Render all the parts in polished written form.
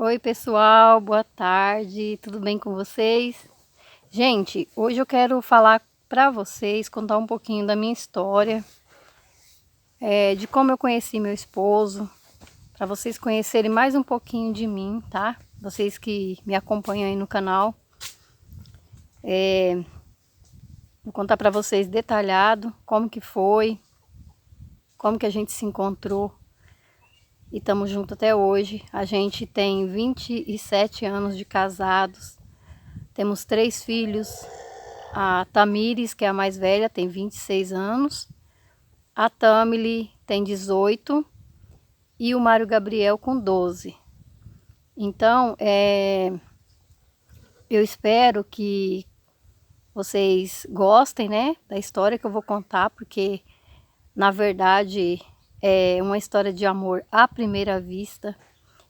Oi pessoal, boa tarde, tudo bem com vocês? Gente, hoje eu quero falar para vocês, contar um pouquinho da minha história, de como eu conheci meu esposo, para vocês conhecerem mais um pouquinho de mim, tá? Vocês que me acompanham aí no canal. Vou contar para vocês detalhado como que foi, como que a gente se encontrou. E estamos juntos até hoje. A gente tem 27 anos de casados. Temos 3 filhos. A Tamires, que é a mais velha, tem 26 anos. A Tamily tem 18. E o Mário Gabriel com 12. Então, eu espero que vocês gostem, né, da história que eu vou contar, porque, na verdade, é uma história de amor à primeira vista.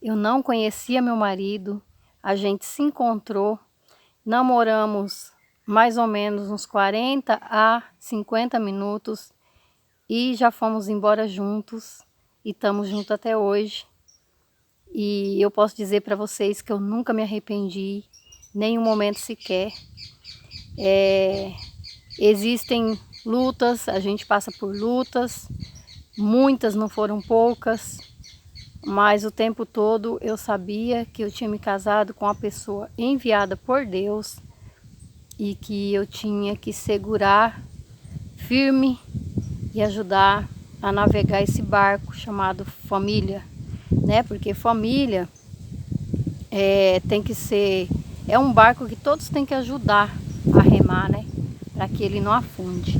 Eu não conhecia meu marido, a gente se encontrou, namoramos mais ou menos uns 40 a 50 minutos e já fomos embora juntos e estamos juntos até hoje. E eu posso dizer para vocês que eu nunca me arrependi, nem um momento sequer. Existem lutas, a gente passa por lutas, muitas, não foram poucas, mas o tempo todo eu sabia que eu tinha me casado com uma pessoa enviada por Deus e que eu tinha que segurar firme e ajudar a navegar esse barco chamado família, né? Porque família tem que ser, é um barco que todos têm que ajudar a remar, né? Para que ele não afunde.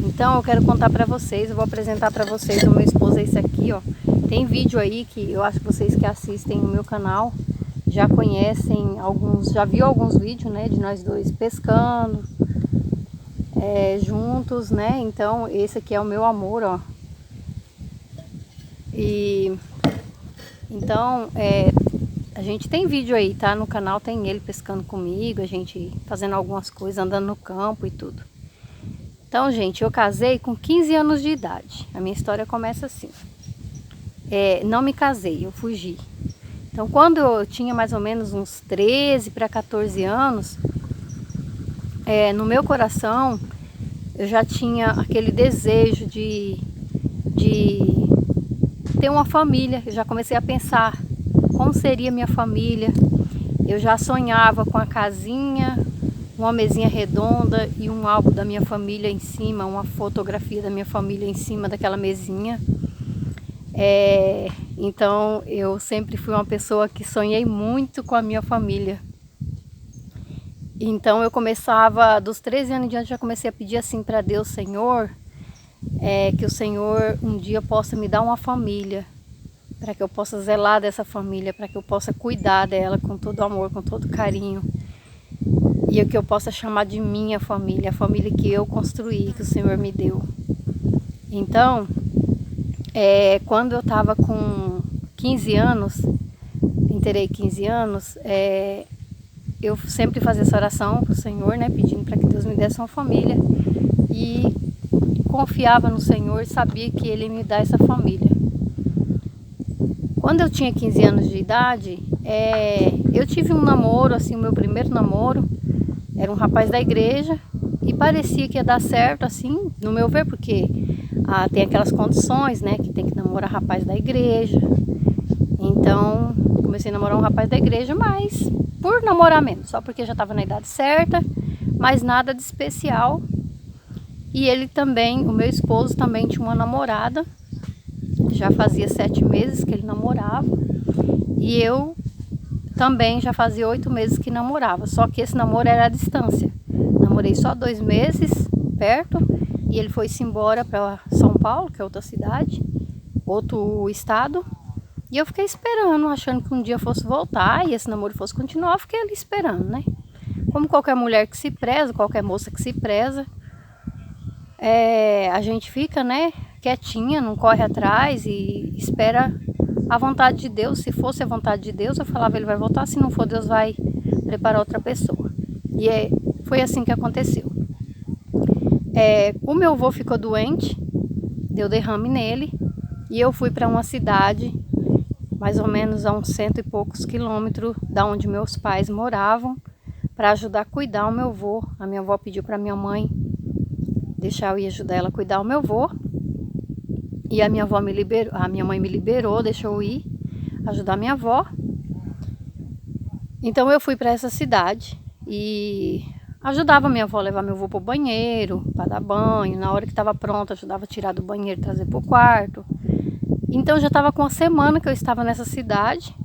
Então eu quero contar para vocês, eu vou apresentar para vocês o meu esposo, é esse aqui, ó. Tem vídeo aí que eu acho que vocês que assistem no meu canal já conhecem alguns, já viu alguns vídeos, né, de nós dois pescando juntos, né? Então esse aqui é o meu amor, ó. E então a gente tem vídeo aí, tá? No canal tem ele pescando comigo, a gente fazendo algumas coisas, andando no campo e tudo. Então, gente, eu casei com 15 anos de idade. A minha história começa assim. Não me casei, eu fugi. Então, quando eu tinha mais ou menos uns 13 para 14 anos, no meu coração, eu já tinha aquele desejo de ter uma família. Eu já comecei a pensar como seria minha família. Eu já sonhava com a casinha, uma mesinha redonda e um álbum da minha família em cima, uma fotografia da minha família em cima daquela mesinha. Então eu sempre fui uma pessoa que sonhei muito com a minha família. Então eu começava, dos 13 anos em diante, já comecei a pedir assim para Deus: Senhor, que o Senhor um dia possa me dar uma família, para que eu possa zelar dessa família, para que eu possa cuidar dela com todo amor, com todo carinho. E que eu possa chamar de minha família, a família que eu construí, que o Senhor me deu. Então, quando eu estava com 15 anos, inteirei 15 anos, eu sempre fazia essa oração para o Senhor, né, pedindo para que Deus me desse uma família. E confiava no Senhor, sabia que Ele me dá essa família. Quando eu tinha 15 anos de idade, eu tive um namoro, assim, o meu primeiro namoro. Era um rapaz da igreja e parecia que ia dar certo, assim, no meu ver, porque tem aquelas condições, né, que tem que namorar rapaz da igreja. Então, comecei a namorar um rapaz da igreja, mas por namorar mesmo, só porque já estava na idade certa, mas nada de especial. E ele também, o meu esposo também tinha uma namorada, já fazia 7 meses que ele namorava, e eu também já fazia 8 meses que namorava, só que esse namoro era à distância. Namorei só 2 meses perto e ele foi-se embora para São Paulo, que é outra cidade, outro estado. E eu fiquei esperando, achando que um dia fosse voltar e esse namoro fosse continuar. Eu fiquei ali esperando, né? Como qualquer mulher que se preza, qualquer moça que se preza, a gente fica, né, quietinha, não corre atrás e espera a vontade de Deus. Se fosse a vontade de Deus, eu falava, ele vai voltar. Se não for, Deus vai preparar outra pessoa. E foi assim que aconteceu. O meu avô ficou doente, deu derrame nele, e eu fui para uma cidade mais ou menos a uns 100 e poucos quilômetros da onde meus pais moravam, para ajudar a cuidar o meu avô. A minha avó pediu para minha mãe deixar eu ir ajudar ela a cuidar o meu avô. E a minha avó me liberou, a minha mãe me liberou, deixou eu ir ajudar minha avó. Então eu fui para essa cidade e ajudava minha avó a levar meu avô para o banheiro, para dar banho. Na hora que estava pronto, ajudava a tirar do banheiro, trazer para o quarto. Então já estava com uma semana que eu estava nessa cidade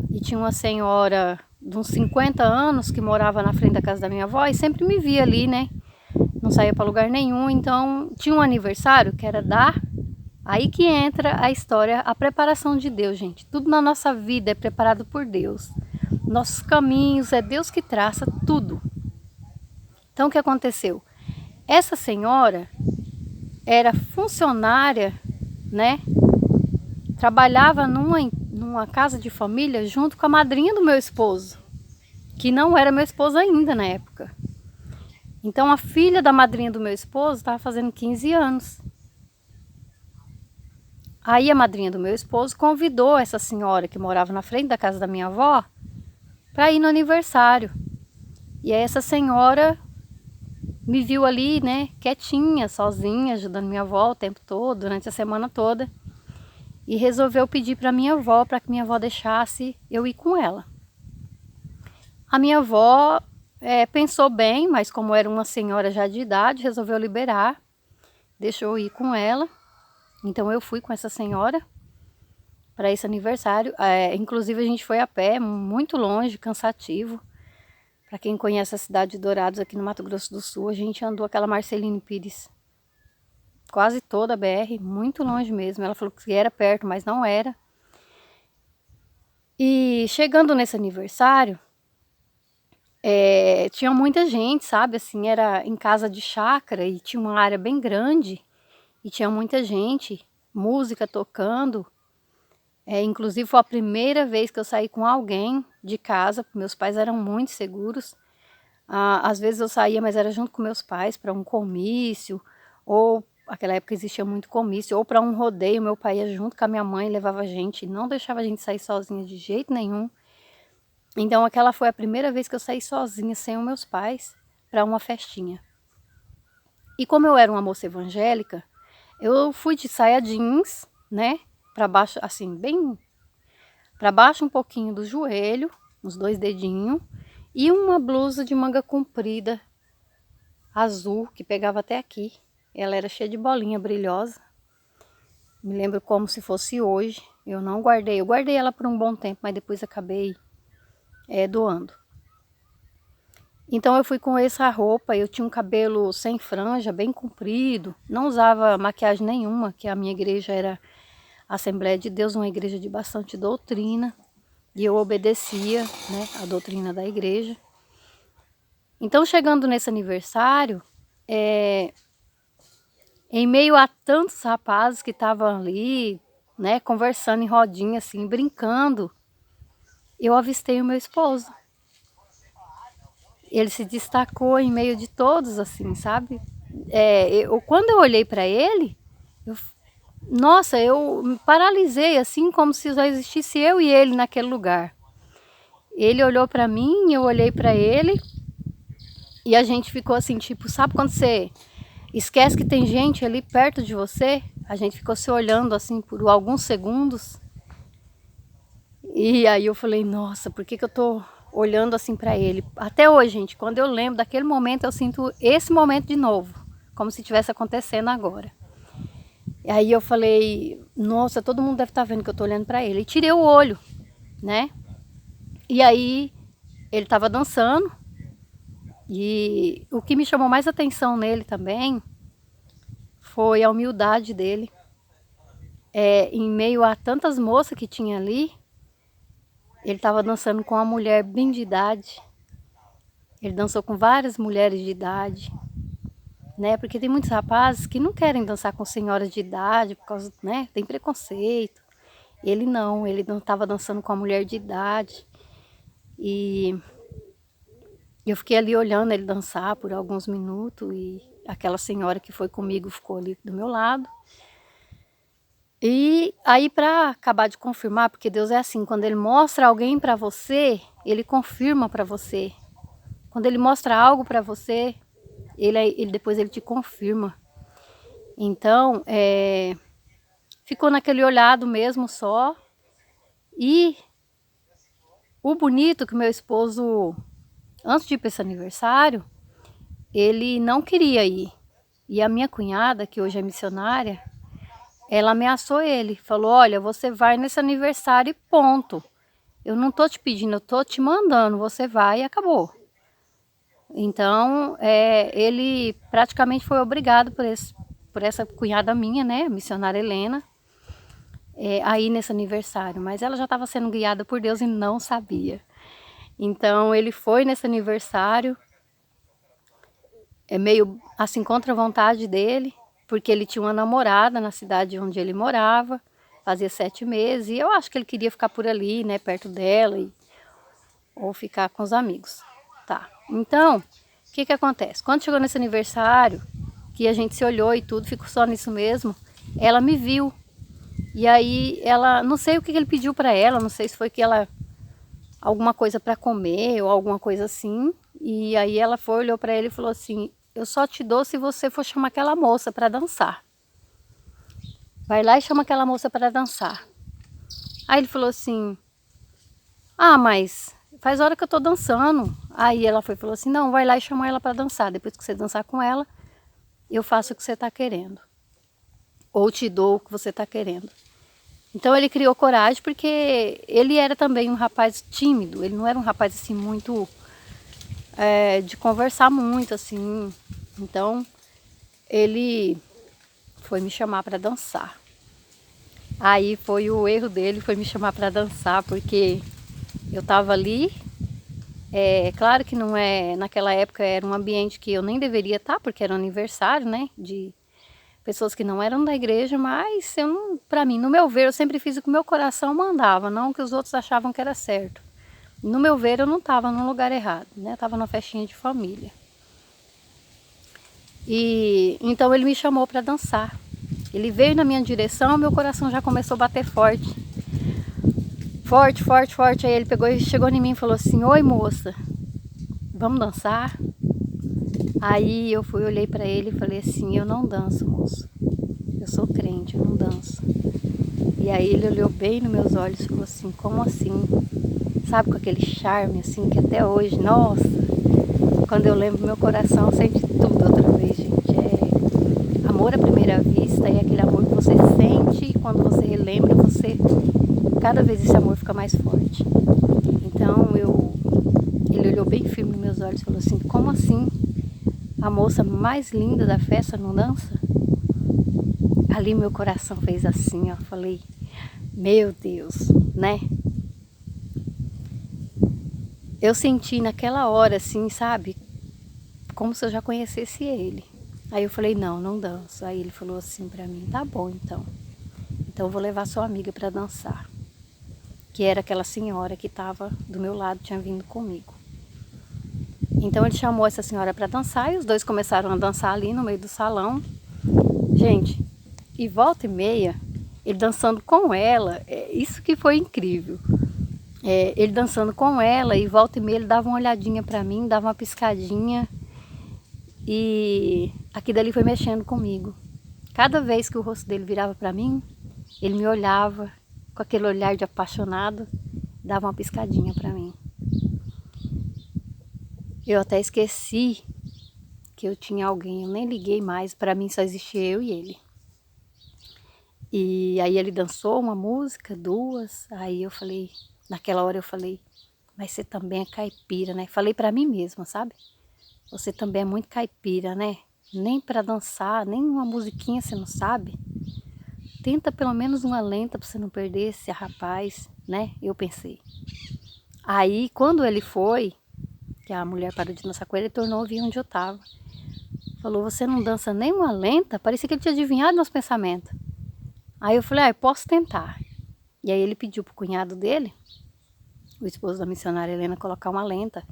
e tinha uma senhora de uns 50 anos que morava na frente da casa da minha avó e sempre me via ali, né? Não saía para lugar nenhum. Então tinha um aniversário que era dar. Aí que entra a história, a preparação de Deus, gente. Tudo na nossa vida é preparado por Deus. Nossos caminhos, é Deus que traça tudo. Então o que aconteceu? Essa senhora era funcionária, né? Trabalhava numa casa de família junto com a madrinha do meu esposo, que não era meu esposo ainda na época. Então a filha da madrinha do meu esposo estava fazendo 15 anos. Aí a madrinha do meu esposo convidou essa senhora que morava na frente da casa da minha avó para ir no aniversário. E aí essa senhora me viu ali, né, quietinha, sozinha, ajudando minha avó o tempo todo, durante a semana toda. E resolveu pedir para minha avó, para que minha avó deixasse eu ir com ela. A minha avó pensou bem, mas como era uma senhora já de idade, resolveu liberar, deixou eu ir com ela. Então eu fui com essa senhora para esse aniversário. Inclusive a gente foi a pé, muito longe, cansativo. Para quem conhece a cidade de Dourados aqui no Mato Grosso do Sul, a gente andou aquela Marcelino Pires quase toda a BR, muito longe mesmo. Ela falou que era perto, mas não era. E chegando nesse aniversário, tinha muita gente, sabe? Assim, era em casa de chácara e tinha uma área bem grande. E tinha muita gente, música tocando. Inclusive foi a primeira vez que eu saí com alguém de casa, porque meus pais eram muito seguros. Às vezes eu saía, mas era junto com meus pais para um comício, ou naquela época existia muito comício, ou para um rodeio. Meu pai ia junto com a minha mãe, levava a gente, não deixava a gente sair sozinha de jeito nenhum. Então aquela foi a primeira vez que eu saí sozinha, sem os meus pais, para uma festinha. E como eu era uma moça evangélica, eu fui de saia jeans, né, para baixo, assim, bem para baixo um pouquinho do joelho, uns 2 dedinhos, e uma blusa de manga comprida, azul, que pegava até aqui. Ela era cheia de bolinha brilhosa. Me lembro como se fosse hoje. Eu não guardei, eu guardei ela por um bom tempo, mas depois acabei doando. Então eu fui com essa roupa, eu tinha um cabelo sem franja, bem comprido, não usava maquiagem nenhuma, que a minha igreja era a Assembleia de Deus, uma igreja de bastante doutrina, e eu obedecia, né, a doutrina da igreja. Então chegando nesse aniversário, em meio a tantos rapazes que estavam ali, né, conversando em rodinha assim, brincando, eu avistei o meu esposo. Ele se destacou em meio de todos, assim, sabe? Quando eu olhei para ele, nossa, eu me paralisei, assim, como se só existisse eu e ele naquele lugar. Ele olhou para mim, eu olhei para ele, e a gente ficou assim, tipo, sabe quando você esquece que tem gente ali perto de você? A gente ficou se olhando assim por alguns segundos. E aí eu falei, nossa, por que eu tô olhando assim para ele? Até hoje, gente, quando eu lembro daquele momento, eu sinto esse momento de novo, como se estivesse acontecendo agora. E aí eu falei, nossa, todo mundo deve estar vendo que eu tô olhando para ele. E tirei o olho, né? E aí ele estava dançando. E o que me chamou mais atenção nele também foi a humildade dele. Em meio a tantas moças que tinha ali, ele estava dançando com uma mulher bem de idade. Ele dançou com várias mulheres de idade, né? Porque tem muitos rapazes que não querem dançar com senhoras de idade, por causa, né? Tem preconceito. Ele não estava dançando com uma mulher de idade. E eu fiquei ali olhando ele dançar por alguns minutos e aquela senhora que foi comigo ficou ali do meu lado. E aí, para acabar de confirmar, porque Deus é assim, quando Ele mostra alguém para você, Ele confirma para você. Quando Ele mostra algo para você, depois Ele te confirma. Então, ficou naquele olhado mesmo só. E o bonito que meu esposo, antes de ir para esse aniversário, ele não queria ir. E a minha cunhada, que hoje é missionária, ela ameaçou ele. Falou, olha, você vai nesse aniversário e ponto. Eu não tô te pedindo, eu tô te mandando. Você vai e acabou. Então, ele praticamente foi obrigado por essa cunhada minha, né, a missionária Helena, a ir nesse aniversário. Mas ela já estava sendo guiada por Deus e não sabia. Então, ele foi nesse aniversário, meio assim contra a vontade dele, porque ele tinha uma namorada na cidade onde ele morava, fazia 7 meses, e eu acho que ele queria ficar por ali, né, perto dela, ou ficar com os amigos. Tá, então, o que acontece? Quando chegou nesse aniversário, que a gente se olhou e tudo, ficou só nisso mesmo, ela me viu. E aí, não sei o que ele pediu para ela, não sei se foi que ela, alguma coisa para comer ou alguma coisa assim. E aí ela foi, olhou para ele e falou assim, eu só te dou se você for chamar aquela moça para dançar. Vai lá e chama aquela moça para dançar. Aí ele falou assim, ah, mas faz hora que eu tô dançando. Aí ela foi e falou assim, não, vai lá e chama ela para dançar. Depois que você dançar com ela, eu faço o que você tá querendo. Ou te dou o que você tá querendo. Então ele criou coragem porque ele era também um rapaz tímido. Ele não era um rapaz assim muito de conversar muito assim. Então ele foi me chamar para dançar. Aí foi o erro dele, foi me chamar para dançar, porque eu estava ali. Claro que não é, naquela época era um ambiente que eu nem deveria estar, porque era um aniversário, né, de pessoas que não eram da igreja, mas eu não, para mim, no meu ver, eu sempre fiz o que o meu coração mandava, não o que os outros achavam que era certo. No meu ver, eu não estava no lugar errado, né, estava numa festinha de família. E então ele me chamou para dançar. Ele veio na minha direção, meu coração já começou a bater forte. Forte, forte, forte. Aí ele pegou e chegou em mim e falou assim, oi moça, vamos dançar? Aí eu fui, olhei para ele e falei assim, eu não danço, moço. Eu sou crente, eu não danço. E aí ele olhou bem nos meus olhos e falou assim, como assim? Sabe, com aquele charme assim, que até hoje, nossa, quando eu lembro, meu coração sente tudo outra vez, gente. É amor à primeira vista, e aquele amor que você sente e quando você relembra, cada vez esse amor fica mais forte. Então ele olhou bem firme nos meus olhos e falou assim, como assim? A moça mais linda da festa não dança? Ali meu coração fez assim, ó, falei, meu Deus, né? Eu senti naquela hora assim, sabe? Como se eu já conhecesse ele. Aí eu falei, não, não danço. Aí ele falou assim pra mim, tá bom então. Então eu vou levar sua amiga para dançar. Que era aquela senhora que estava do meu lado, tinha vindo comigo. Então ele chamou essa senhora para dançar e os dois começaram a dançar ali no meio do salão. Gente, e volta e meia, ele dançando com ela, isso que foi incrível. Ele dançando com ela e volta e meia ele dava uma olhadinha para mim, dava uma piscadinha. E aquilo dali foi mexendo comigo. Cada vez que o rosto dele virava para mim, ele me olhava com aquele olhar de apaixonado, dava uma piscadinha para mim. Eu até esqueci que eu tinha alguém, eu nem liguei mais, para mim só existia eu e ele. E aí ele dançou uma música, duas, aí eu falei, naquela hora eu falei, mas você também é caipira, né? Falei para mim mesma, sabe? Você também é muito caipira, né? Nem para dançar, nem uma musiquinha você não sabe. Tenta pelo menos uma lenta para você não perder esse rapaz, né? Eu pensei. Aí quando ele foi, que a mulher parou de dançar com ele, tornou a vir onde eu estava. Falou, você não dança nem uma lenta? Parecia que ele tinha adivinhado meus pensamentos. Aí eu falei, eu posso tentar. E aí ele pediu pro cunhado dele, o esposo da missionária Helena, colocar uma lenta.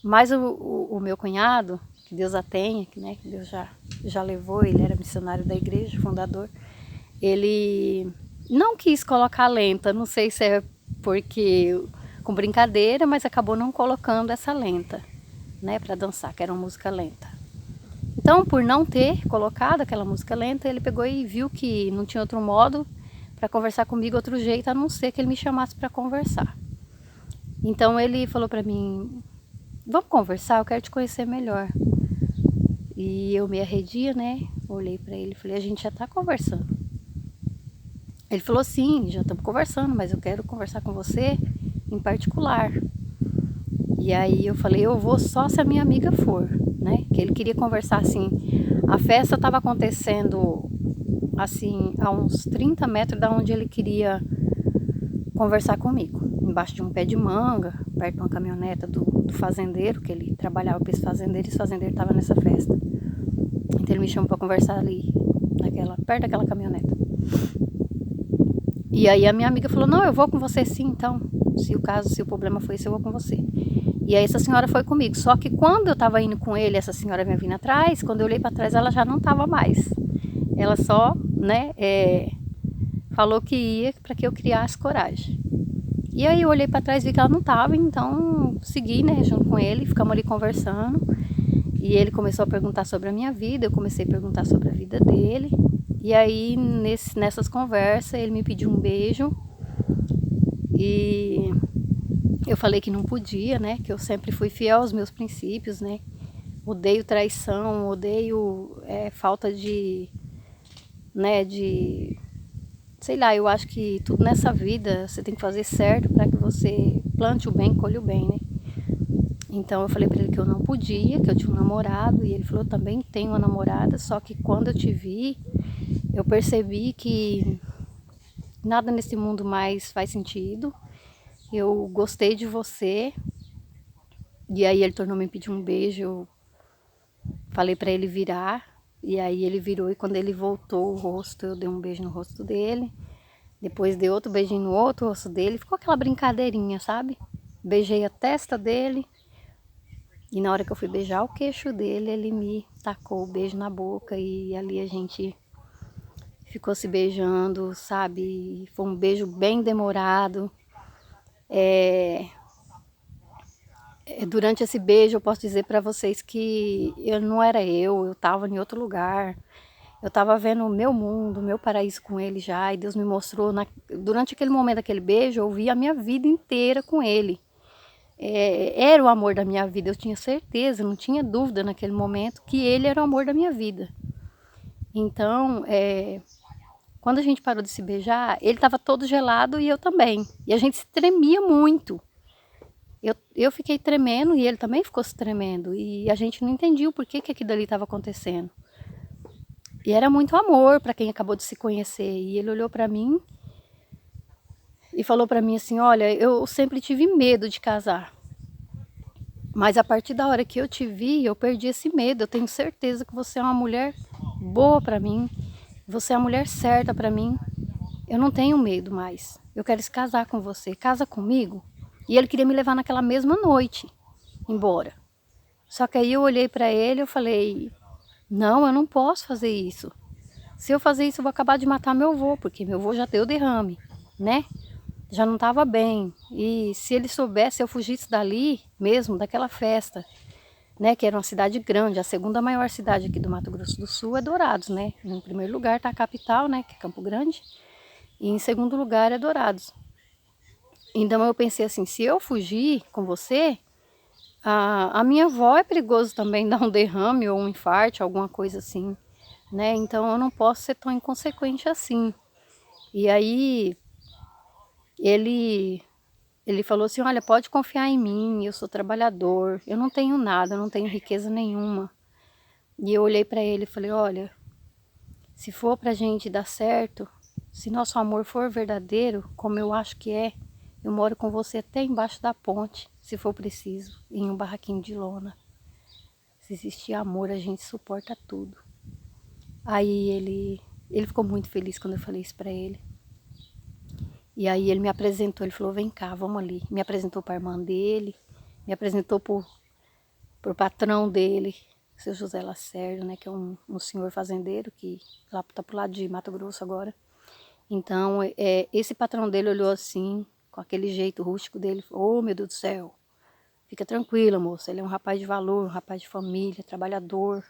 Mas o meu cunhado, que Deus a tenha, né, que Deus já levou, ele era missionário da igreja, fundador, ele não quis colocar lenta, não sei se é porque com brincadeira, mas acabou não colocando essa lenta, né, para dançar, que era uma música lenta. Então, por não ter colocado aquela música lenta, ele pegou e viu que não tinha outro modo para conversar comigo, outro jeito, a não ser que ele me chamasse para conversar. Então ele falou para mim, vamos conversar, eu quero te conhecer melhor. E eu me arredia, né? Olhei para ele e falei, a gente já está conversando. Ele falou, sim, já estamos conversando, mas eu quero conversar com você em particular. E aí eu falei, eu vou só se a minha amiga for, né? Que ele queria conversar assim. A festa estava acontecendo assim a uns 30 metros da onde ele queria conversar comigo. Embaixo de um pé de manga, perto de uma caminhoneta do fazendeiro, que ele trabalhava para esse fazendeiro, e esse fazendeiro estava nessa festa. Então ele me chamou para conversar ali, perto daquela caminhoneta. E aí a minha amiga falou, não, eu vou com você sim, então. Se o problema foi esse, eu vou com você. E aí essa senhora foi comigo. Só que quando eu estava indo com ele, essa senhora vinha vindo atrás, quando eu olhei para trás, ela já não estava mais. Ela só, né, falou que ia para que eu criasse coragem. E aí eu olhei para trás e vi que ela não estava, então segui, né, junto com ele, ficamos ali conversando. E ele começou a perguntar sobre a minha vida, eu comecei a perguntar sobre a vida dele. E aí nessas conversas ele me pediu um beijo. E eu falei que não podia, né, que eu sempre fui fiel aos meus princípios, né. Odeio traição, odeio falta de, né, sei lá, eu acho que tudo nessa vida você tem que fazer certo para que você plante o bem, colhe o bem, né? Então eu falei para ele que eu não podia, que eu tinha um namorado, e ele falou, também tenho uma namorada, só que quando eu te vi, eu percebi que nada nesse mundo mais faz sentido. Eu gostei de você. E aí ele tornou me pedir um beijo, eu falei para ele virar, e aí ele virou, e quando ele voltou o rosto, eu dei um beijo no rosto dele. Depois dei outro beijinho no outro rosto dele. Ficou aquela brincadeirinha, sabe? Beijei a testa dele. E na hora que eu fui beijar o queixo dele, ele me tacou o beijo na boca. E ali a gente ficou se beijando, sabe? Foi um beijo bem demorado. Durante esse beijo eu posso dizer para vocês que eu não era eu estava em outro lugar. Eu estava vendo o meu mundo, o meu paraíso com ele já, e Deus me mostrou, durante aquele momento, aquele beijo, eu vi a minha vida inteira com ele. Era o amor da minha vida, eu tinha certeza, não tinha dúvida naquele momento que ele era o amor da minha vida. Então, quando a gente parou de se beijar, ele estava todo gelado e eu também. E a gente se tremia muito. Eu fiquei tremendo e ele também ficou se tremendo. E a gente não entendia o porquê que aquilo ali estava acontecendo. E era muito amor para quem acabou de se conhecer. E ele olhou para mim e falou para mim assim, olha, eu sempre tive medo de casar. Mas a partir da hora que eu te vi, eu perdi esse medo. Eu tenho certeza que você é uma mulher boa para mim. Você é a mulher certa para mim. Eu não tenho medo mais. Eu quero se casar com você. Casa comigo? E ele queria me levar naquela mesma noite embora. Só que aí eu olhei para ele e eu falei, não, eu não posso fazer isso. Se eu fazer isso, eu vou acabar de matar meu avô, porque meu avô já deu derrame, né? Já não estava bem. E se ele soubesse, se eu fugisse dali mesmo, daquela festa, né? Que era uma cidade grande, a segunda maior cidade aqui do Mato Grosso do Sul é Dourados, né? Em primeiro lugar está a capital, né? Que é Campo Grande. E em segundo lugar é Dourados. Então eu pensei assim, se eu fugir com você, a minha avó é perigoso também dar um derrame ou um infarto, alguma coisa assim, né? Então eu não posso ser tão inconsequente assim. E aí ele falou assim, olha, pode confiar em mim, eu sou trabalhador, eu não tenho nada, eu não tenho riqueza nenhuma. E eu olhei para ele e falei, olha, se for pra gente dar certo, se nosso amor for verdadeiro, como eu acho que é, eu moro com você até embaixo da ponte, se for preciso, em um barraquinho de lona. Se existir amor, a gente suporta tudo. Aí ele ficou muito feliz quando eu falei isso para ele. E aí ele me apresentou, ele falou, vem cá, vamos ali. Me apresentou para a irmã dele, me apresentou pro patrão dele, seu José Lacerda, né, que é um senhor fazendeiro que lá tá pro lado de Mato Grosso agora. Então, esse patrão dele olhou assim, com aquele jeito rústico dele, falou: "Oh, meu Deus do céu, fica tranquila, moça, ele é um rapaz de valor, um rapaz de família, trabalhador",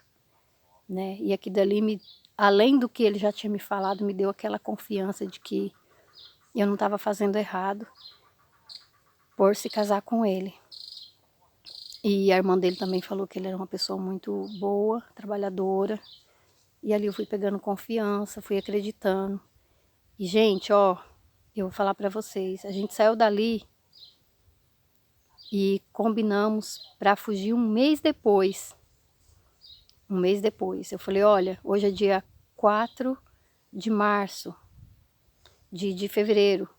né? E aqui dali, além do que ele já tinha me falado, me deu aquela confiança de que eu não estava fazendo errado por se casar com ele. E a irmã dele também falou que ele era uma pessoa muito boa, trabalhadora. E ali eu fui pegando confiança, fui acreditando. E, gente, ó, eu vou falar para vocês, a gente saiu dali e combinamos para fugir um mês depois. Um mês depois. Eu falei: olha, hoje é dia 4 de março, de fevereiro,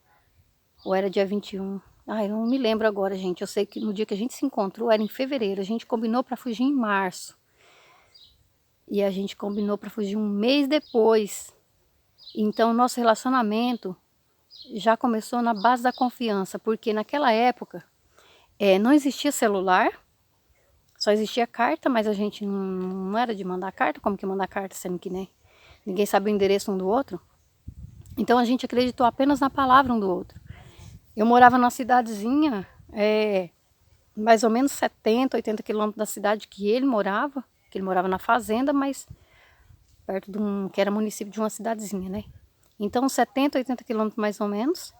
ou era dia 21. Ai, eu não me lembro agora, gente. Eu sei que no dia que a gente se encontrou era em fevereiro. A gente combinou para fugir em março. E a gente combinou para fugir um mês depois. Então, nosso relacionamento já começou na base da confiança, porque naquela época não existia celular, só existia carta, mas a gente não era de mandar carta. Como que mandar carta, sendo que, né, ninguém sabe o endereço um do outro? Então a gente acreditou apenas na palavra um do outro. Eu morava numa cidadezinha, mais ou menos 70, 80 quilômetros da cidade que ele morava na fazenda, mas perto que era município de uma cidadezinha, né? Então 70, 80 quilômetros mais ou menos.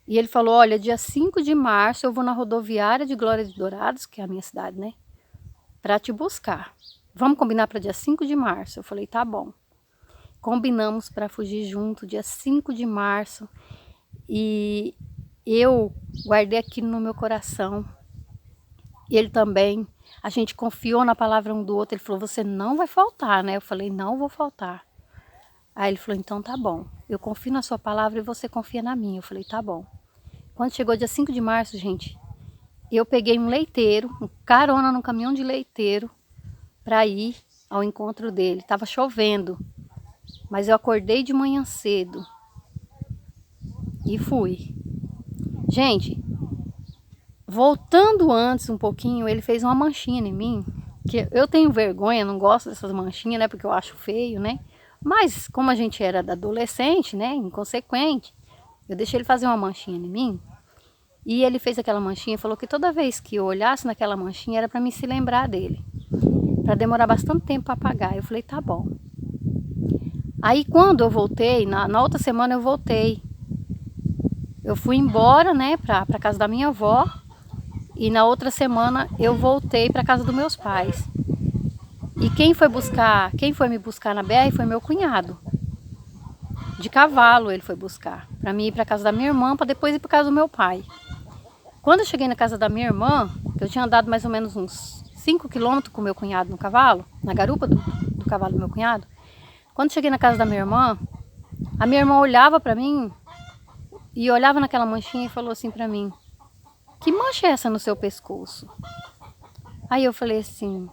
E ele falou: olha, dia 5 de março eu vou na rodoviária de Glória de Dourados, que é a minha cidade, né? Para te buscar. Vamos combinar para dia 5 de março? Eu falei: tá bom. Combinamos para fugir junto, dia 5 de março. E eu guardei aquilo no meu coração. E ele também. A gente confiou na palavra um do outro. Ele falou: você não vai faltar, né? Eu falei: não vou faltar. Aí ele falou: então tá bom. Eu confio na sua palavra e você confia na minha. Eu falei: tá bom. Quando chegou dia 5 de março, gente, eu peguei um leiteiro, um carona num caminhão de leiteiro para ir ao encontro dele. Tava chovendo, mas eu acordei de manhã cedo e fui. Gente, voltando antes um pouquinho, ele fez uma manchinha em mim, que eu tenho vergonha, não gosto dessas manchinhas, né, porque eu acho feio, né? Mas como a gente era adolescente, né, inconsequente, eu deixei ele fazer uma manchinha em mim. E ele fez aquela manchinha e falou que toda vez que eu olhasse naquela manchinha era para mim se lembrar dele. Para demorar bastante tempo para apagar. Eu falei: tá bom. Aí quando eu voltei, na outra semana eu voltei. Eu fui embora, né, para casa da minha avó. E na outra semana eu voltei para casa dos meus pais. E quem foi me buscar na BR foi meu cunhado. De cavalo ele foi buscar. Para mim ir para casa da minha irmã, para depois ir para casa do meu pai. Quando eu cheguei na casa da minha irmã, que eu tinha andado mais ou menos uns 5 quilômetros com meu cunhado no cavalo, na garupa do cavalo do meu cunhado. Quando cheguei na casa da minha irmã, a minha irmã olhava para mim e olhava naquela manchinha e falou assim para mim: que mancha é essa no seu pescoço? Aí eu falei assim: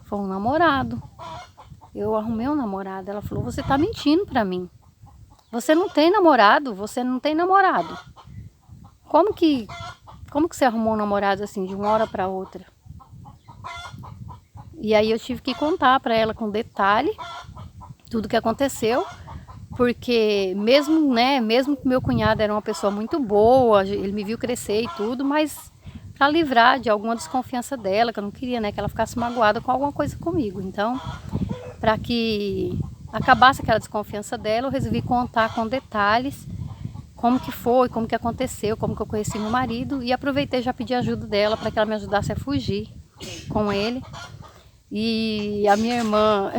foi um namorado. Eu arrumei um namorado. Ela falou: você tá mentindo para mim. Você não tem namorado, você não tem namorado. Como que você arrumou um namorado assim de uma hora para outra? E aí eu tive que contar para ela com detalhe tudo que aconteceu, porque mesmo, né, mesmo que meu cunhado era uma pessoa muito boa, ele me viu crescer e tudo, mas para livrar de alguma desconfiança dela, que eu não queria, né, que ela ficasse magoada com alguma coisa comigo. Então, para que acabasse aquela desconfiança dela, eu resolvi contar com detalhes como que foi, como que aconteceu, como que eu conheci meu marido, e aproveitei e já pedi ajuda dela para que ela me ajudasse a fugir com ele. E a minha irmã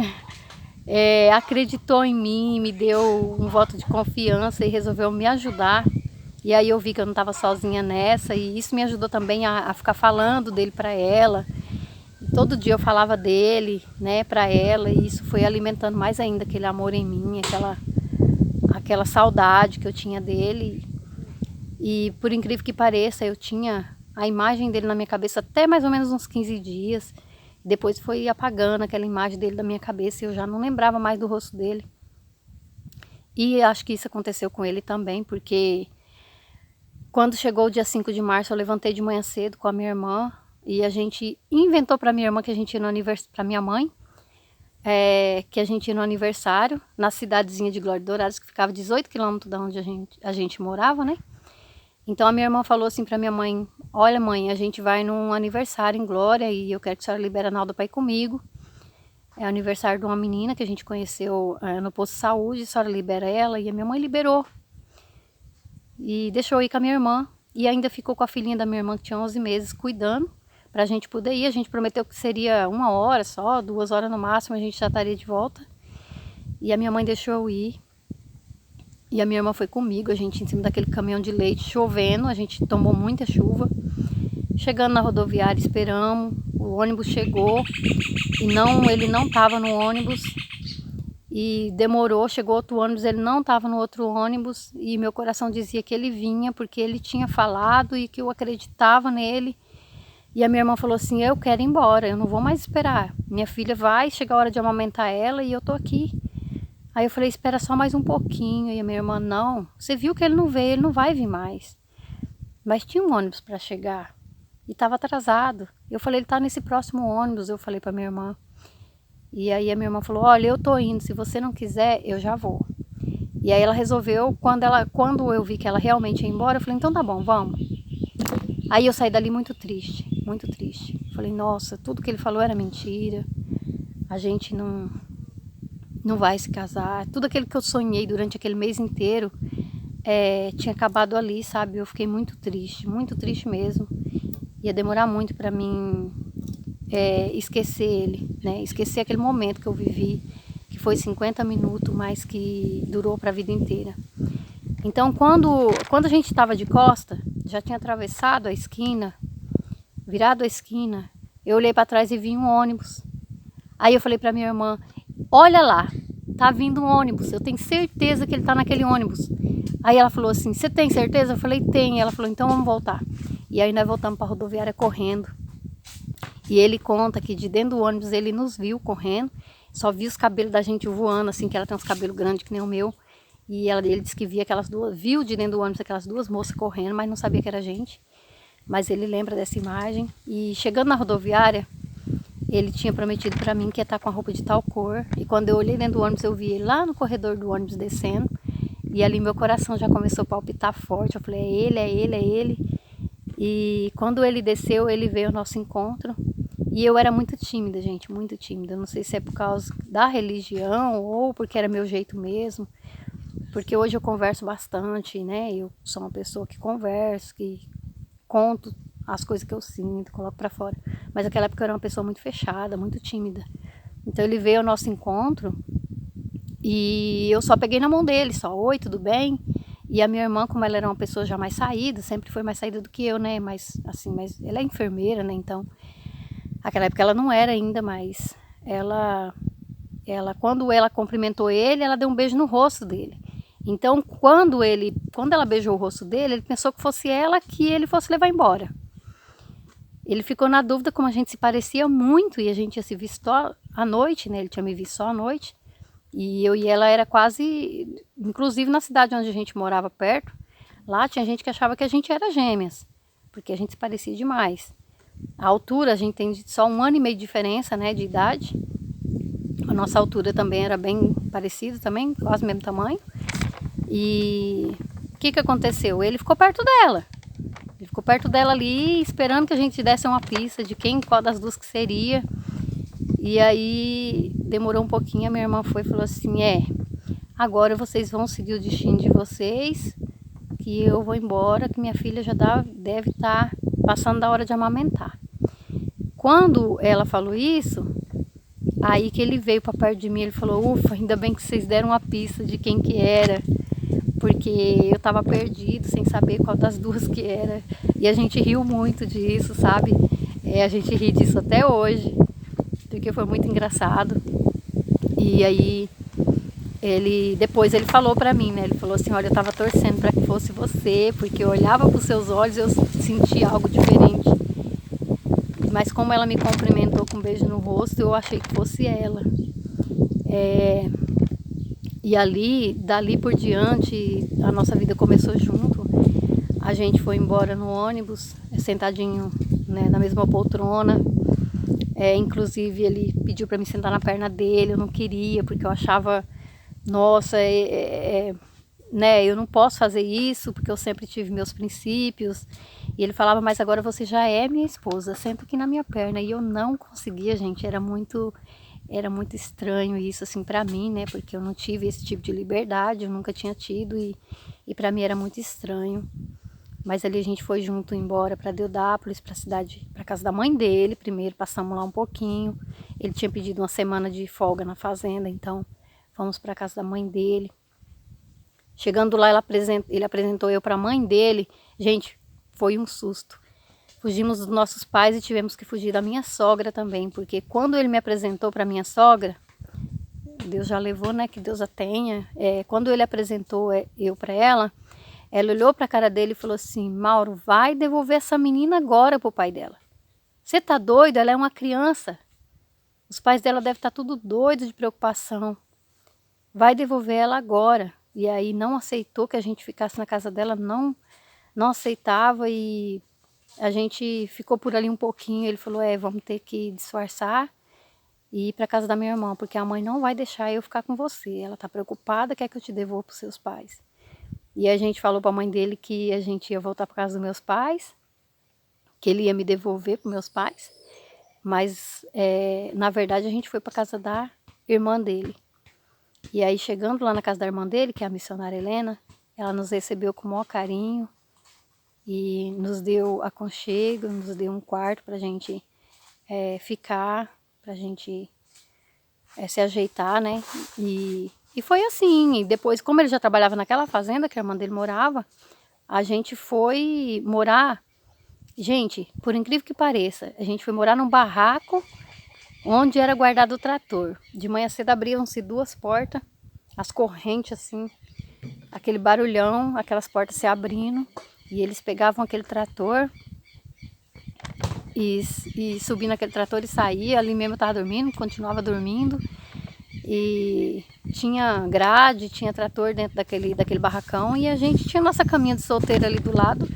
acreditou em mim, me deu um voto de confiança e resolveu me ajudar. E aí eu vi que eu não estava sozinha nessa, e isso me ajudou também a ficar falando dele para ela. E todo dia eu falava dele, né, para ela, e isso foi alimentando mais ainda aquele amor em mim, aquela saudade que eu tinha dele. E por incrível que pareça, eu tinha a imagem dele na minha cabeça até mais ou menos uns 15 dias. Depois foi apagando aquela imagem dele da minha cabeça e eu já não lembrava mais do rosto dele. E acho que isso aconteceu com ele também, porque quando chegou o dia 5 de março, eu levantei de manhã cedo com a minha irmã e a gente inventou para minha irmã que a gente ia no aniversário, para minha mãe, que a gente ia no aniversário, na cidadezinha de Glória Dourados, que ficava 18 quilômetros da onde a gente morava, né? Então a minha irmã falou assim para minha mãe: olha mãe, a gente vai num aniversário em Glória e eu quero que a senhora libere a Nalda para ir comigo. É aniversário de uma menina que a gente conheceu no posto de saúde, a senhora libera ela. E a minha mãe liberou. E deixou eu ir com a minha irmã. E ainda ficou com a filhinha da minha irmã, que tinha 11 meses, cuidando, para a gente poder ir. A gente prometeu que seria 1 hora só, 2 horas no máximo, a gente já estaria de volta. E a minha mãe deixou eu ir. E a minha irmã foi comigo, a gente em cima daquele caminhão de leite, chovendo, a gente tomou muita chuva. Chegando na rodoviária, esperamos, o ônibus chegou e ele não estava no ônibus. E demorou, chegou outro ônibus, ele não estava no outro ônibus. E meu coração dizia que ele vinha, porque ele tinha falado e que eu acreditava nele. E a minha irmã falou assim: eu quero ir embora, eu não vou mais esperar. Minha filha vai, chega a hora de amamentar ela e eu tô aqui. Aí eu falei: espera só mais um pouquinho. E a minha irmã: não, você viu que ele não veio, ele não vai vir mais. Mas tinha um ônibus para chegar e estava atrasado. Eu falei: ele tá nesse próximo ônibus, eu falei para minha irmã. E aí a minha irmã falou: olha, eu tô indo, se você não quiser, eu já vou. E aí ela resolveu, quando eu vi que ela realmente ia embora, eu falei: então tá bom, vamos. Aí eu saí dali muito triste, muito triste. Falei: nossa, tudo que ele falou era mentira. A gente não vai se casar. Tudo aquilo que eu sonhei durante aquele mês inteiro tinha acabado ali, sabe? Eu fiquei muito triste mesmo. Ia demorar muito para mim esquecer ele, né? Esquecer aquele momento que eu vivi, que foi 50 minutos, mas que durou para a vida inteira. Então, quando a gente estava de costa, já tinha atravessado a esquina, virado a esquina, eu olhei para trás e vi um ônibus. Aí eu falei para minha irmã: olha lá, tá vindo um ônibus, eu tenho certeza que ele tá naquele ônibus. Aí ela falou assim: você tem certeza? Eu falei: tem. Ela falou: então vamos voltar. E aí nós voltamos para a rodoviária correndo. E ele conta que de dentro do ônibus ele nos viu correndo, só viu os cabelos da gente voando, assim, que ela tem uns cabelos grandes que nem o meu. E ele disse que viu de dentro do ônibus aquelas duas moças correndo, mas não sabia que era a gente. Mas ele lembra dessa imagem. E chegando na rodoviária, ele tinha prometido para mim que ia estar com a roupa de tal cor. E quando eu olhei dentro do ônibus, eu vi ele lá no corredor do ônibus descendo. E ali meu coração já começou a palpitar forte. Eu falei: é ele, é ele, é ele. E quando ele desceu, ele veio ao nosso encontro. E eu era muito tímida, gente, muito tímida. Não sei se é por causa da religião ou porque era meu jeito mesmo. Porque hoje eu converso bastante, né? Eu sou uma pessoa que converso, que conto as coisas que eu sinto, coloco pra fora. Mas naquela época eu era uma pessoa muito fechada, muito tímida. Então ele veio ao nosso encontro e eu só peguei na mão dele, só: oi, tudo bem? E a minha irmã, como ela era uma pessoa já mais saída, sempre foi mais saída do que eu, né? Mas ela é enfermeira, né? Então, naquela época ela não era ainda, mas quando ela cumprimentou ele, ela deu um beijo no rosto dele. Então, quando ela beijou o rosto dele, ele pensou que fosse ela que ele fosse levar embora. Ele ficou na dúvida, como a gente se parecia muito e a gente tinha se visto à noite, né? Ele tinha me visto só à noite. E eu e ela era quase, inclusive na cidade onde a gente morava perto, lá tinha gente que achava que a gente era gêmeas, porque a gente se parecia demais. A altura, a gente tem só 1 ano e meio de diferença, né, de idade. A nossa altura também era bem parecida também, quase o mesmo tamanho. E o que aconteceu? Ele ficou perto dela. Ele ficou perto dela ali, esperando que a gente desse uma pista de qual das duas que seria. E aí demorou um pouquinho, a minha irmã foi e falou assim: agora vocês vão seguir o destino de vocês, que eu vou embora, que minha filha já deve estar passando da hora de amamentar. Quando ela falou isso, aí que ele veio para perto de mim, ele falou: ufa, ainda bem que vocês deram uma pista de quem que era, porque eu estava perdido, sem saber qual das duas que era. E a gente riu muito disso, sabe? A gente ri disso até hoje, porque foi muito engraçado. E aí depois ele falou para mim, né? Ele falou assim: olha, eu estava torcendo para que fosse você, porque eu olhava para os seus olhos e eu sentia algo diferente. Mas como ela me cumprimentou com um beijo no rosto, eu achei que fosse ela. E dali por diante, a nossa vida começou junto. A gente foi embora no ônibus, sentadinho, né, na mesma poltrona. Inclusive ele pediu para me sentar na perna dele, eu não queria, porque eu achava, nossa, né, eu não posso fazer isso, porque eu sempre tive meus princípios. E ele falava, mas agora você já é minha esposa, senta aqui na minha perna. E eu não conseguia, gente, era muito estranho isso, assim, pra mim, né, porque eu não tive esse tipo de liberdade, eu nunca tinha tido, e pra mim era muito estranho. Mas ali a gente foi junto embora para Deodápolis, para a cidade, para casa da mãe dele. Primeiro passamos lá um pouquinho. Ele tinha pedido uma semana de folga na fazenda, então fomos para casa da mãe dele. Chegando lá, ele apresentou eu para a mãe dele. Gente, foi um susto. Fugimos dos nossos pais e tivemos que fugir da minha sogra também, porque quando ele me apresentou para minha sogra, Deus já levou, né, que Deus a tenha. Quando ele apresentou eu para ela olhou para a cara dele e falou assim, Mauro, vai devolver essa menina agora pro pai dela. Você tá doido? Ela é uma criança. Os pais dela devem estar tudo doidos de preocupação. Vai devolver ela agora. E aí não aceitou que a gente ficasse na casa dela, não aceitava, e a gente ficou por ali um pouquinho. Ele falou, vamos ter que disfarçar e ir para casa da minha irmã, porque a mãe não vai deixar eu ficar com você. Ela tá preocupada, quer que eu te devolva pros seus pais. E a gente falou para a mãe dele que a gente ia voltar para casa dos meus pais, que ele ia me devolver para meus pais, mas na verdade a gente foi para casa da irmã dele. E aí chegando lá na casa da irmã dele, que é a missionária Helena, ela nos recebeu com o maior carinho e nos deu aconchego, nos deu um quarto para a gente ficar, para a gente se ajeitar, né? E foi assim. E depois, como ele já trabalhava naquela fazenda que a irmã dele morava, a gente foi morar. Gente, por incrível que pareça, a gente foi morar num barraco onde era guardado o trator. De manhã cedo abriam-se 2 portas, as correntes assim, aquele barulhão, aquelas portas se abrindo, e eles pegavam aquele trator e subindo aquele trator e saía. Ali mesmo eu estava dormindo, continuava dormindo. E tinha grade, tinha trator dentro daquele barracão, e a gente tinha nossa caminha de solteiro ali do lado.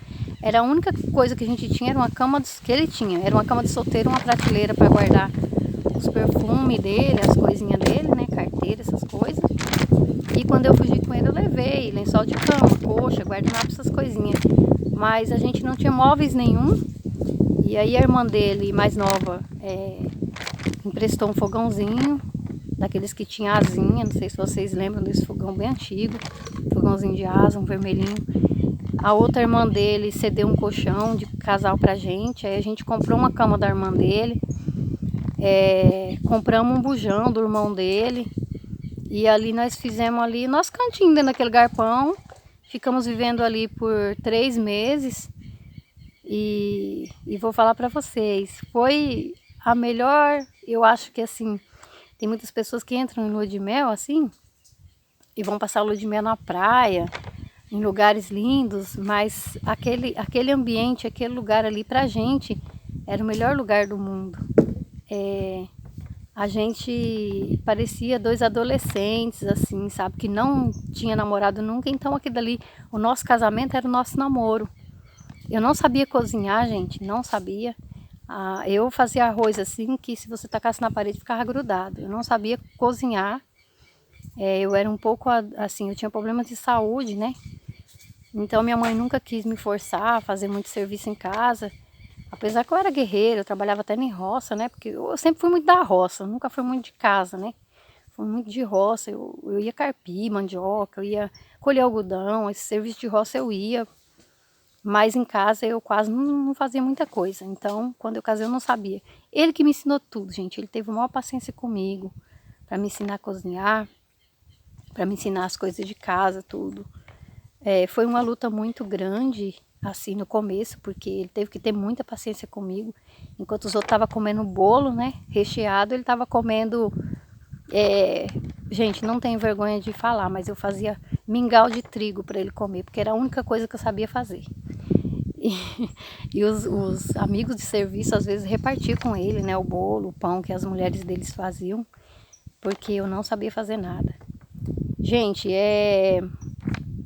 Era a única coisa que a gente tinha, era uma cama que ele tinha. Era uma cama de solteiro, uma prateleira para guardar os perfumes dele, as coisinhas dele, né, carteira, essas coisas. E quando eu fugi com ele, eu levei lençol de cama, coxa, guardanapo, essas coisinhas. Mas a gente não tinha móveis nenhum. E aí a irmã dele, mais nova, emprestou um fogãozinho, daqueles que tinha asinha, não sei se vocês lembram desse fogão bem antigo, fogãozinho de asa, um vermelhinho. A outra irmã dele cedeu um colchão de casal pra gente, aí a gente comprou uma cama da irmã dele, compramos um bujão do irmão dele, e ali nós fizemos ali nosso cantinho dentro daquele garpão, ficamos vivendo ali por 3 meses, e vou falar pra vocês, foi a melhor, eu acho que assim, tem muitas pessoas que entram em lua de mel assim, e vão passar a lua de mel na praia, em lugares lindos, mas aquele ambiente, aquele lugar ali pra gente, era o melhor lugar do mundo. A gente parecia 2 adolescentes, assim, sabe, que não tinha namorado nunca, então aquilo ali, o nosso casamento era o nosso namoro. Eu não sabia cozinhar, gente, não sabia. Eu fazia arroz assim, que se você tacasse na parede ficava grudado. Eu não sabia cozinhar. Eu era um pouco assim, eu tinha problemas de saúde, né? Então minha mãe nunca quis me forçar a fazer muito serviço em casa. Apesar que eu era guerreira, eu trabalhava até em roça, né? Porque eu sempre fui muito da roça, nunca fui muito de casa, né? Fui muito de roça, eu ia carpir mandioca, eu ia colher algodão, esse serviço de roça eu ia. Mas em casa eu quase não fazia muita coisa. Então, quando eu casei, eu não sabia. Ele que me ensinou tudo, gente. Ele teve a maior paciência comigo para me ensinar a cozinhar, para me ensinar as coisas de casa, tudo. Foi uma luta muito grande, assim, no começo, porque ele teve que ter muita paciência comigo. Enquanto os outros estavam comendo bolo, né, recheado, ele estava comendo... Gente, não tenho vergonha de falar, mas eu fazia mingau de trigo para ele comer, porque era a única coisa que eu sabia fazer. E os amigos de serviço às vezes repartiam com ele, né, o bolo, o pão que as mulheres deles faziam, porque eu não sabia fazer nada. Gente,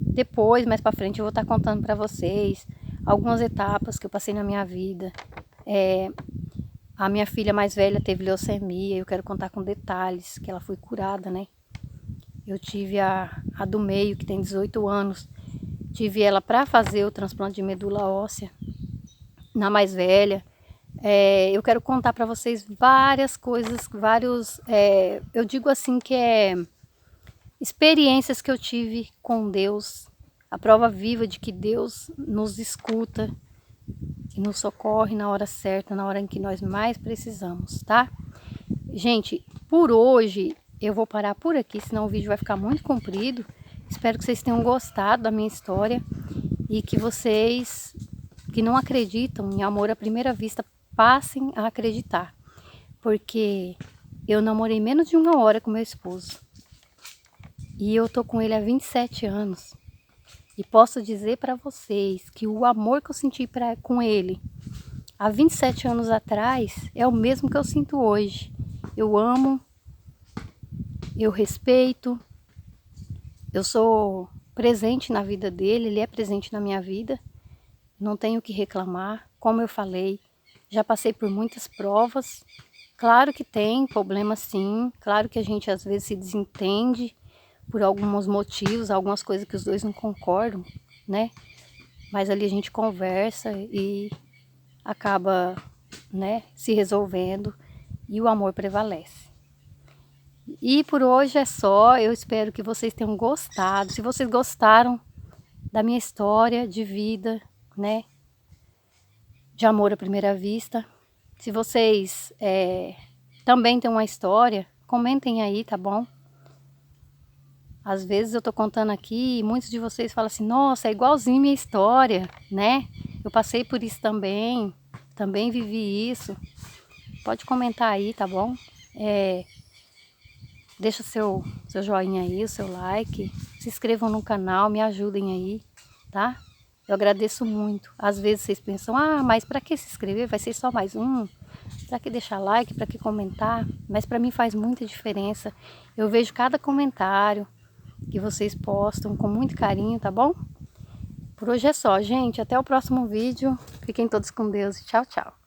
depois, mais pra frente, eu vou estar contando para vocês algumas etapas que eu passei na minha vida. A minha filha mais velha teve leucemia, eu quero contar com detalhes, que ela foi curada, né? Eu tive a do meio, que tem 18 anos, tive ela para fazer o transplante de medula óssea, na mais velha. Eu quero contar para vocês várias coisas, eu digo assim que experiências que eu tive com Deus, a prova viva de que Deus nos escuta e nos socorre na hora certa, na hora em que nós mais precisamos, tá? Gente, por hoje eu vou parar por aqui, senão o vídeo vai ficar muito comprido. Espero que vocês tenham gostado da minha história e que vocês que não acreditam em amor à primeira vista passem a acreditar, porque eu namorei menos de 1 hora com meu esposo e eu tô com ele há 27 anos e posso dizer para vocês que o amor que eu senti com ele há 27 anos atrás é o mesmo que eu sinto hoje. Eu amo, eu respeito, eu sou presente na vida dele, ele é presente na minha vida, não tenho o que reclamar. Como eu falei, já passei por muitas provas, claro que tem problema sim, claro que a gente às vezes se desentende por alguns motivos, algumas coisas que os dois não concordam, né? Mas ali a gente conversa e acaba, né, se resolvendo e o amor prevalece. E por hoje é só, eu espero que vocês tenham gostado. Se vocês gostaram da minha história de vida, né, de amor à primeira vista, se vocês também têm uma história, comentem aí, tá bom? Às vezes eu tô contando aqui e muitos de vocês falam assim, nossa, é igualzinho minha história, né? Eu passei por isso também vivi isso. Pode comentar aí, tá bom? Deixa seu joinha aí, o seu like, se inscrevam no canal, me ajudem aí, tá? Eu agradeço muito. Às vezes vocês pensam, ah, mas para que se inscrever? Vai ser só mais um? Para que deixar like? Para que comentar? Mas para mim faz muita diferença. Eu vejo cada comentário que vocês postam com muito carinho, tá bom? Por hoje é só, gente. Até o próximo vídeo. Fiquem todos com Deus e tchau, tchau.